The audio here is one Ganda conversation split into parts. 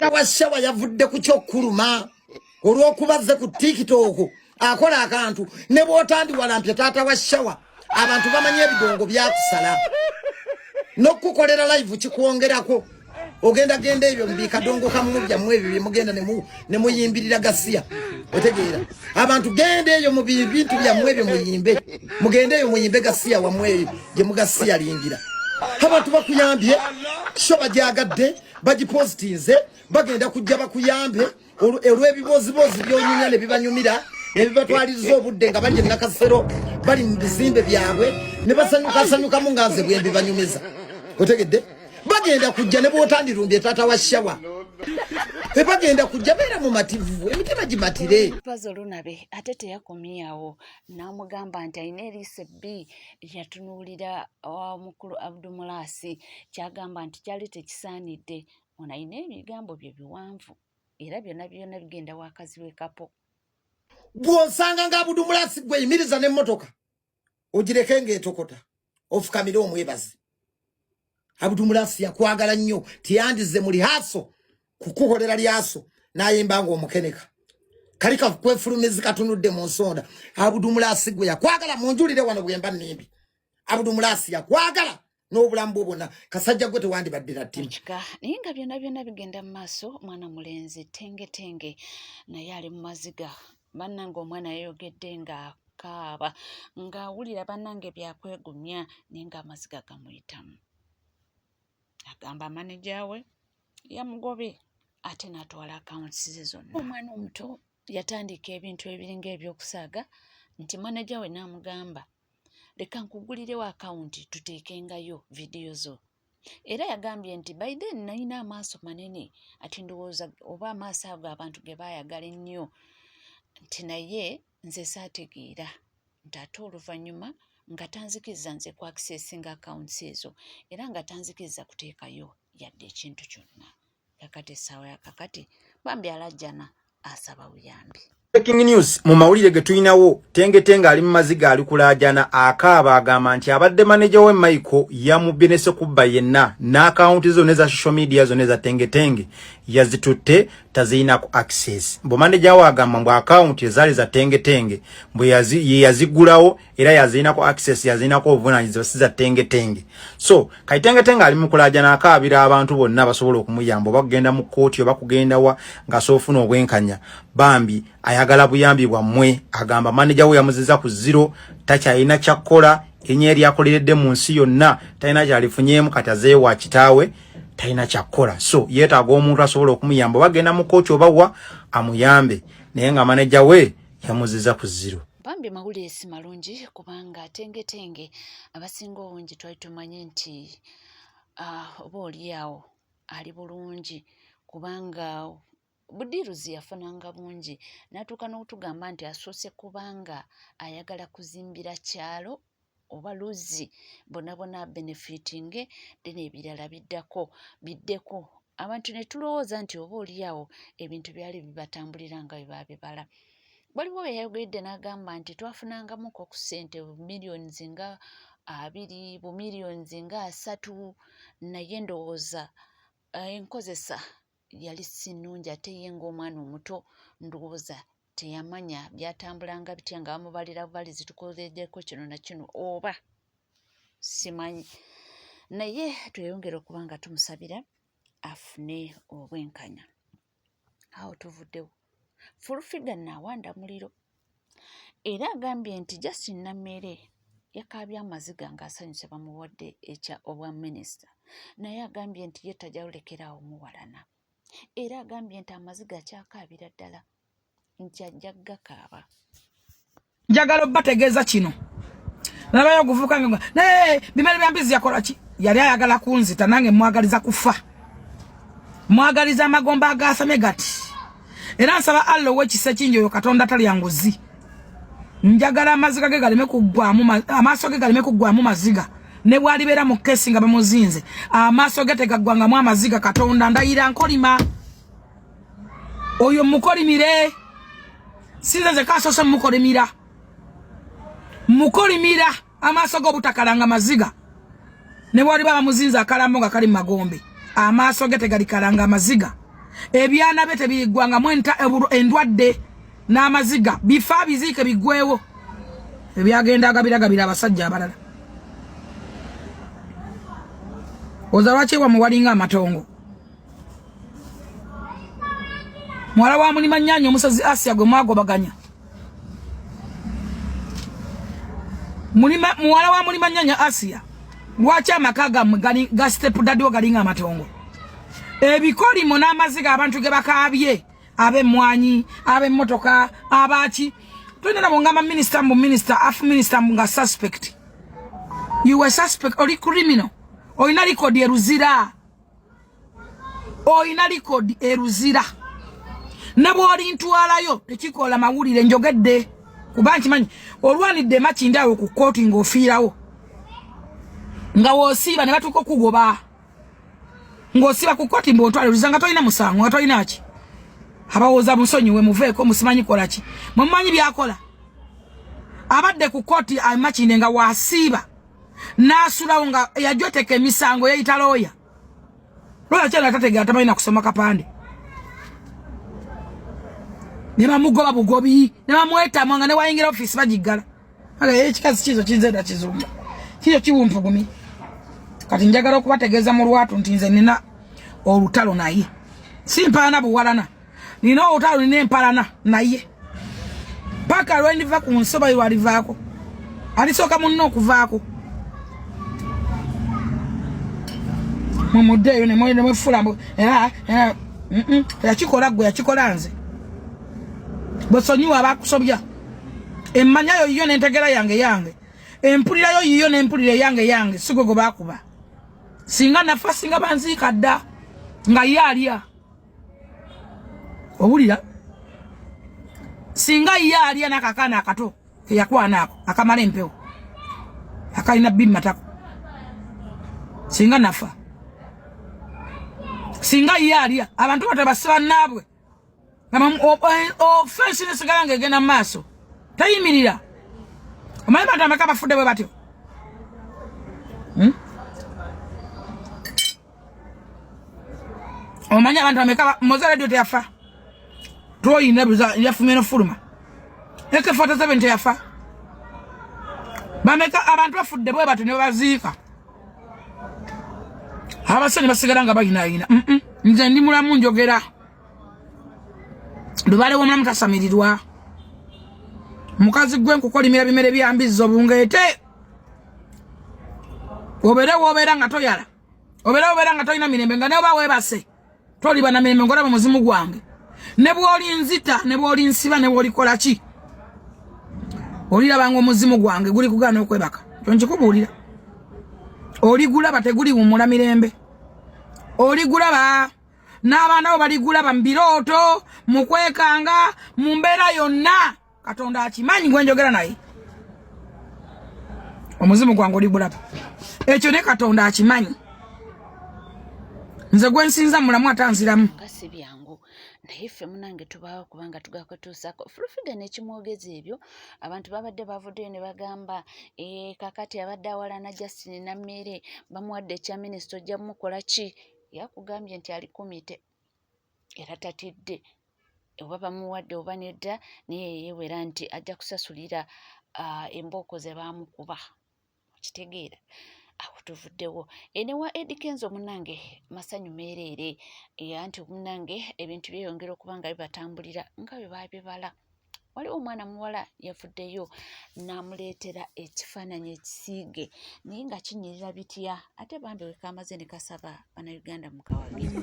Tata wa shawa yavudde ku kyokuluma olw'okubazze ku TikTok akola akantu ne bw'otandi walampye tata wa shawa abantu bamanye ebigongo byakusala n'okukolera live kikwongerako ogenda genda ebyo mbikadongo kamu byammwe ebyo mugenda ne muyimbirira gasiya otegeera abantu genda eyo mu bintu byammwe ebyo muyimbe mugende eyo muyimbe gasiya wamwe gye mugasiya lingira abantu bakuyambye shoba jagadde bagipositinze bagenda kujja bakuyambe olw'ebibozibozi byonyunya ne bibanyumira ebibatwaliza obudde nga bali nakasero bali mu bizimbe byabwe ne basanyuka mu ngaze bwe bibanyumiza otegedde bagenda kujja ne bwotandirumbye tata wa shawa bagenda kujja beera mu mativu emitima gimatire Pazo Lunabe ate teyakomyawo n'amugamba nti ayina eriise B yatunuulira mukulu Abdulmulasi kyagamba nti kyali tekisaanidde ono ayina ebigambo bye biwanvu era byonna bigenda wakazi w'ekapo bw'osanga nga Abdulmulasi gwe yimiriza n'emmotoka ogireke ng'etokota ofukamire omwebazi Abdulmulasi yakwagala nnyo tiyandize muri haso kukukolera lyaso nayimba ngo omukeneka kalika kwefulumizi katunudde mu nsonda Abdulmulasi gwe yakwagala munjulire wano bwemba nimbi Abdulmulasi yakwagala n'obulamu bwona kasajja gwe tewandi baddira timu naye nga byonna bigenda mu maaso mwana mulenzi tenge naye ali mu maziga bannange omwana yayogedde nga kaaba ng'awulira bannange byakwegumya naye nga amaziga gamuyitamu agamba maneja we yamugobe ate n'atwala akawunti ze zonna omwana omuto yatandika ebintu ebiringa ebyokusaaga nti maneja we n'amugamba leka nkugulirewo akawunti tuteekengayo vidiyo zo era yagambye nti by then nalina amaaso manene ati ndowooza oba amaaso ago abantu ge baayagala ennyo nti naye nze saategeera nti ate oluvannyuma nga tanzikiriza nze ku akisesinga akawunti ezo era nga tanzikiriza kuteekayo yadde ekintu kyonna kakati essaawa yakakati bambi alajjana asaba buyambi. Breaking news mu mawulire ge tulinawo Tenge ali mu maziga ali kulaajana akaaba agamba nti abadde manager we Michael yamubinese kubba yenna n'akawunti zonna za social media zonna za Tenge yazitutte tazina ku access mbo manager we agamba mbu akawunti ezaali za Tenge mbu yazigulawo era yazina ku access yazina ku obuvunanyizibwa si za Tenge so kay Tenge ali mu kulaajana akaabira abantu bonna basobola okumuyamba bakugenda mu kooti oba kugenda wa nga soofuna obwenkanya bambi ayagala buyambi bwammwe agamba manager we yamuziza ku zero takyalina kyakkola enyeeri yakoleredde mu nsi yonna talina kyalifunyeemu kati azeeyo wa kitaawe talina kyakkola so yeetaaga omuntu asobola okumuyamba bagenda mu kooti obawa amuyambe naye nga manager we yamuziza ku zero. Bambi mawulire si malungi kubanga Tenge abasinga obungi twali tumanye nti oba oliawo ali bulungi kubanga Budiruzi yafunanga bungi natuuka n'okutugamba nti asoose kubanga ayagala kuzimbira kyalo oba Luzzi bonna benefitinge dene ebirala biddeko abantu ne tulowooza nti oba oliawo ebintu byali bibatambulira nga bibabibala waliwo yayogedde n'agamba nti twafunangamuko ku ssente miliyoni nga 2 miliyoni nga 3 naye ndowooza enkozesa yali sinungi ate ye ng'omwana omuto ndowooza teyamanya byatambulanga bitya nga bamubalira bali zitukoleddeko kino na kino oba simanyi naye tweyongera okuba nga tumusabira afune obwenkanya awo tuvuddewo Fulufiga Nawanda muliro era agambye nti Justin Nammere yakaabye amaziga ng'asanyuse bamuwadde ekya obwa minisita naye agambye nti ye tajawulekerawo muwalana era agambye nti amaziga kyakaabira ddala nti ajja gakaaba. Njagala bategeeza kino nabayo okuvuka nga bimere byambizi yakola ki yali ayagala kunzita nange mwagaliza kufa mwagaliza amagomba agasamye gati era nsaba allo wekise kinjo Katonda tali yanguzi njagala amaziga ge galeme kuggwamu amaaso ge galeme kuggwamu maziga ne bwalibera mu kesi nga bamuzinze amaaso ge tegaggwangamu amaziga Katonda ndayira nkolima oyo mukolimire sinze kasosa mukolimira amaaso go butakalanga maziga ne bwaliba bamuzinze akalambo nga kali magombe amaaso ge tegalikalanga maziga ebyana bete bigwanga mwenta endwadde n'amaziga bifa bizike bigwewo ebyagenda gabira abasajja abalala ozalwache wa muwalinga amatongo mwala wa mulima nyanyo omusazi Asia gwe mwagobaganya mwala wa mulima nyanya Asia lwachi amakaga ga step daddy galinga amatongo ebikoli mona amaziga abantu ge bakabye abe mwanyi abe motoka abachi twendera bongama minister afu minister nga suspect you were suspect or criminal oina record eruzira nabo oli ntwalayo tekikola mawulire njogedde kubanchi manyi olwanidde machindawo ku court ng'ofiirawo nga wosiba ne batuko kugoba ng'osiba ku court mbotwale luzanga tolina musango nga tolina ki abawoza musonyi we muveeko musimanyi kola ki mumanyi byakola abadde ku court amachinde nga wasiba nasulawo nga yajoteka emisango yayita lawyer kyala tategera tamalina kusoma kapande ne bamugoba bugobi ne bamweta mwanga ne wayingira office bagigala ekikazi kizo kinzeda kizumba kiyo kiwumpugumi kati njagala okubategeeza mu lwatu nti nze nina olutalo naye simpalana buwalana nina olutalo nina empalana naye paka lwendiva ku nsoba lwalivaako alisooka munno okuvaako mumuddeeyo nemwefulambo yakikola gwe yakikola nze bwesonyiwa abakusobya emmanyayo yiyo n'entegera yange empulirayo yiyo n'empulire yange sigwe gwe bakuba singa nafa singa banziika dda nga ye alya obulira singa ye alya n'akakaana akato eyakwana ako akamala empewo akalina bbi matako singa nafa singa ye alya abantu batabasiba naabwe ofensi nesigala ng'egenda mu maaso tayimirira omanyi bantu ameka bafudde bwe batyo omanyi abantu ameka moza radio teyafa toyina yafumye nofuluma AK-47 teyafa bameka abantu bafudde bwe batyo ne baziika abasani basigala nga bayinaayina nze ndi mulamu njogera lubale w'omulamu tasamirirwa mukazi gwe nkukolimira bimere byambizo bungeete obeera nga toyala obeera nga tolina mirembe nga neoba weebase toliba na mirembe ngolaba muzimu gwange ne bw'oli nzita ne bw'oli nsiba ne bw'olikola ki olirabanga omuzimu gwange guli kugaana okwebaka kyo nkikubuulira oligulaba teguliwummula mirembe oligulaba n'abaana bo baligulaba mu birooto mu kwekanga mu mbeera yonna katonda akimanyi gwe njogera naye omuzimu gwange oligulaba ekyo ne katonda akimanyi nze gwe nsinza mulamu atanziramu ngasi byangu naye ffe munange tubaawo kubanga tugakutuusako fulufiga n'ekimwogeza ebyo abantu babadde bavuddeyo ne bagamba kakati abadde awalana Justin Nammere bamuwadde ekya minisita ojja mukola ki yakugambye nti ali kumite era tatidde oba bamuwadde oba nedda naye yeewera nti ajja kusasulira embooko ze baamukuba okitegeera awo tuvuddewo ene wa Eddy Kenzo munange masanyu meereere anti munange ebintu byeyongera okuba nga bibatambulira nga bwe baabibala waliwo omwana muwala yavuddeyo n'amuleetera ekifaananyi ekisiige naye nga kinyirira bitya ate bambi we kamaze ne kasaba bannayuganda mukawagire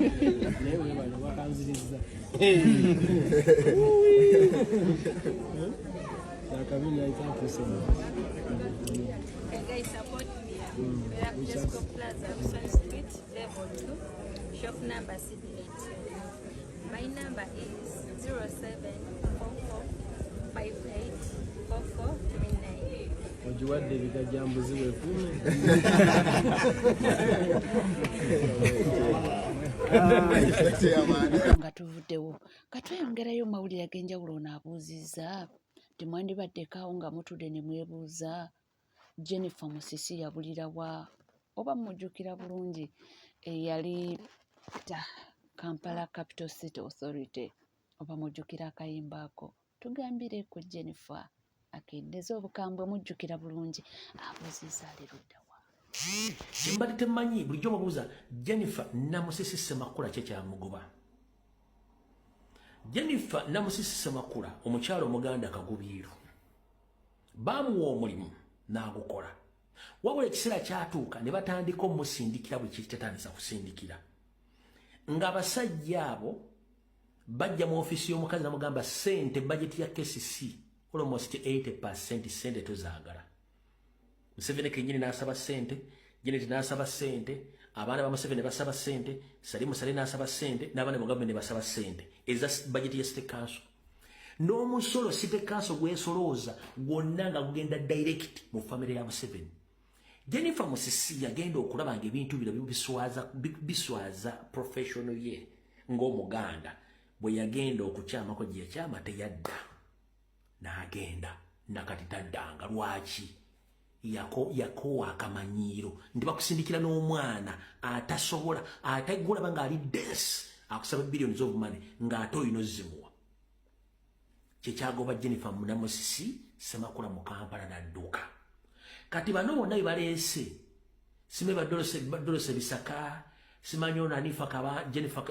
Shop number 68. My number is 0744584439. Ojuwadde bigajambuzi weekume. nga tuvuddewo katweyongerayo mawulire ag'enjawulo onaabuuzizza temwandibaddekaawo nga mutudde ne mwebuuza Jennifer Musisi yabulira wa oba mujjukira bulungi eyali Kampala Capital City Authority oba mujjukira akayimba ako tugambire ku Jennifer akendeza obukambwe mujjukira bulungi abuziza aliruddawa Mbadde temanyi bulijjo babuuza Jennifer Namusisi Ssemakula kye kyamugoba. Jennifer Namusisi Ssemakula omukyalo omuganda Kagubiiru baamuwa omulimu n'agukola. Wabula ekiseera kyatuuka ne batandika omusindikira bwe kitatandisa kusindikira. Ng'abasajja abo bajja mu ofisi y'omukazi namugamba ssente budget ya KCC almost 80% ssente tuzaagala. Museveni kenyini n'asaba ssente, Janet n'asaba ssente, abaana ba Museveni basaba ssente, Salimu Sale n'asaba ssente, n'abaana mu gavumenti basaba ssente. Eza budget ya State Council. N'omusolo State Council gwesolooza gwonna nga gugenda direct mu family ya Museveni. Jennifer Musisi yagenda okulaba ng'ebintu bino biswaza professional ye ng'omuganda bwe yagenda okukyamako gye yakyama teyadda n'agenda nakati taddanga lwaki yakowa akamanyiiro ndi bakusindikira n'omwana atasobola atagulaba ng'ali dense akusaba billions of money ng'ate oyina ozzimuwa kyekyagoba Jennifer Namusisi Ssemakula mu Kampala n'adduka. Kati bano bonna baleese sime badolose Bisaka simanyo nanifa Jennifer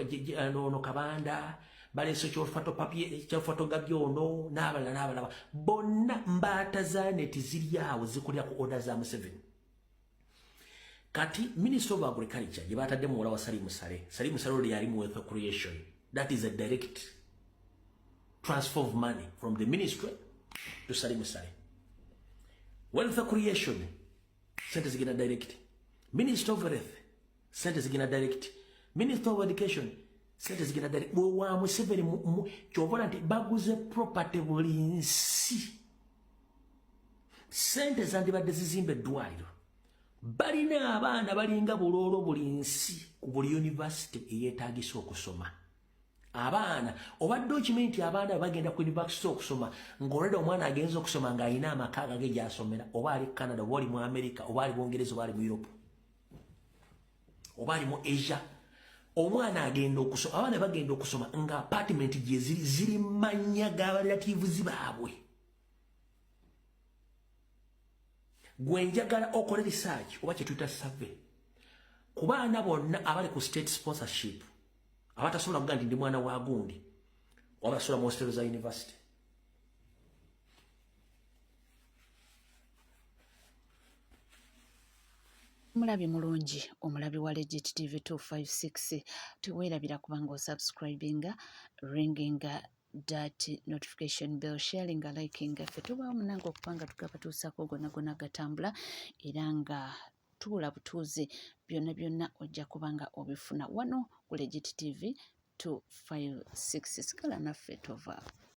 no Kabanda baleese kyofato papier kyofato gabyono n'abalala bonna mbaata za neti ziri awo zikulira ku order za Museveni. Kati Minister of Agriculture gye batadde muwala wa Salimu Sale oli yali mu wealth creation, that is a direct transfer of money from the ministry to Salimu Sale. Wealth creation, sente zigina direct. Minister of Health, sente zigina direct. Minister of Education, sente zigina direct. Wa Museveni kyovola nti baguze property buli nsi. Sente zandibadde zizimba eddwaliro. Balina abaana balinga buloolo buli nsi ku buli university eyeetaagisa okusoma. Abaana obadde okimanyi nti abaana bagenda ku university okusoma ng'olwedde omwana agenza okusoma ng'alina amakaaga ge gy'asomera oba ali Canada oba ali mu America oba ali mu Bungereza oba ali mu Europe oba ali mu Asia. Omwana agenda okusoma, abaana bagenda okusoma nga apartment gye ziri mannya ga relatives baabwe. Gwe njagala okole research oba kye tuyita survey ku baana bonna abali ku state sponsorship abatasobola kugaa nti ndi mwana wa gundi oba basobola mu hostelo za university. Mulabi mulungi omulabi wa Legit TV 256 tuweerabira kubanga osubscribinga ringinga that notification bell sharing liking ffe tubaawo munange okupanga tugabatuusako gonna gatambula era nga tuula butuuzi byonna ojja kubanga obifuna wano ku Legit TV 256 sikala naffe tova.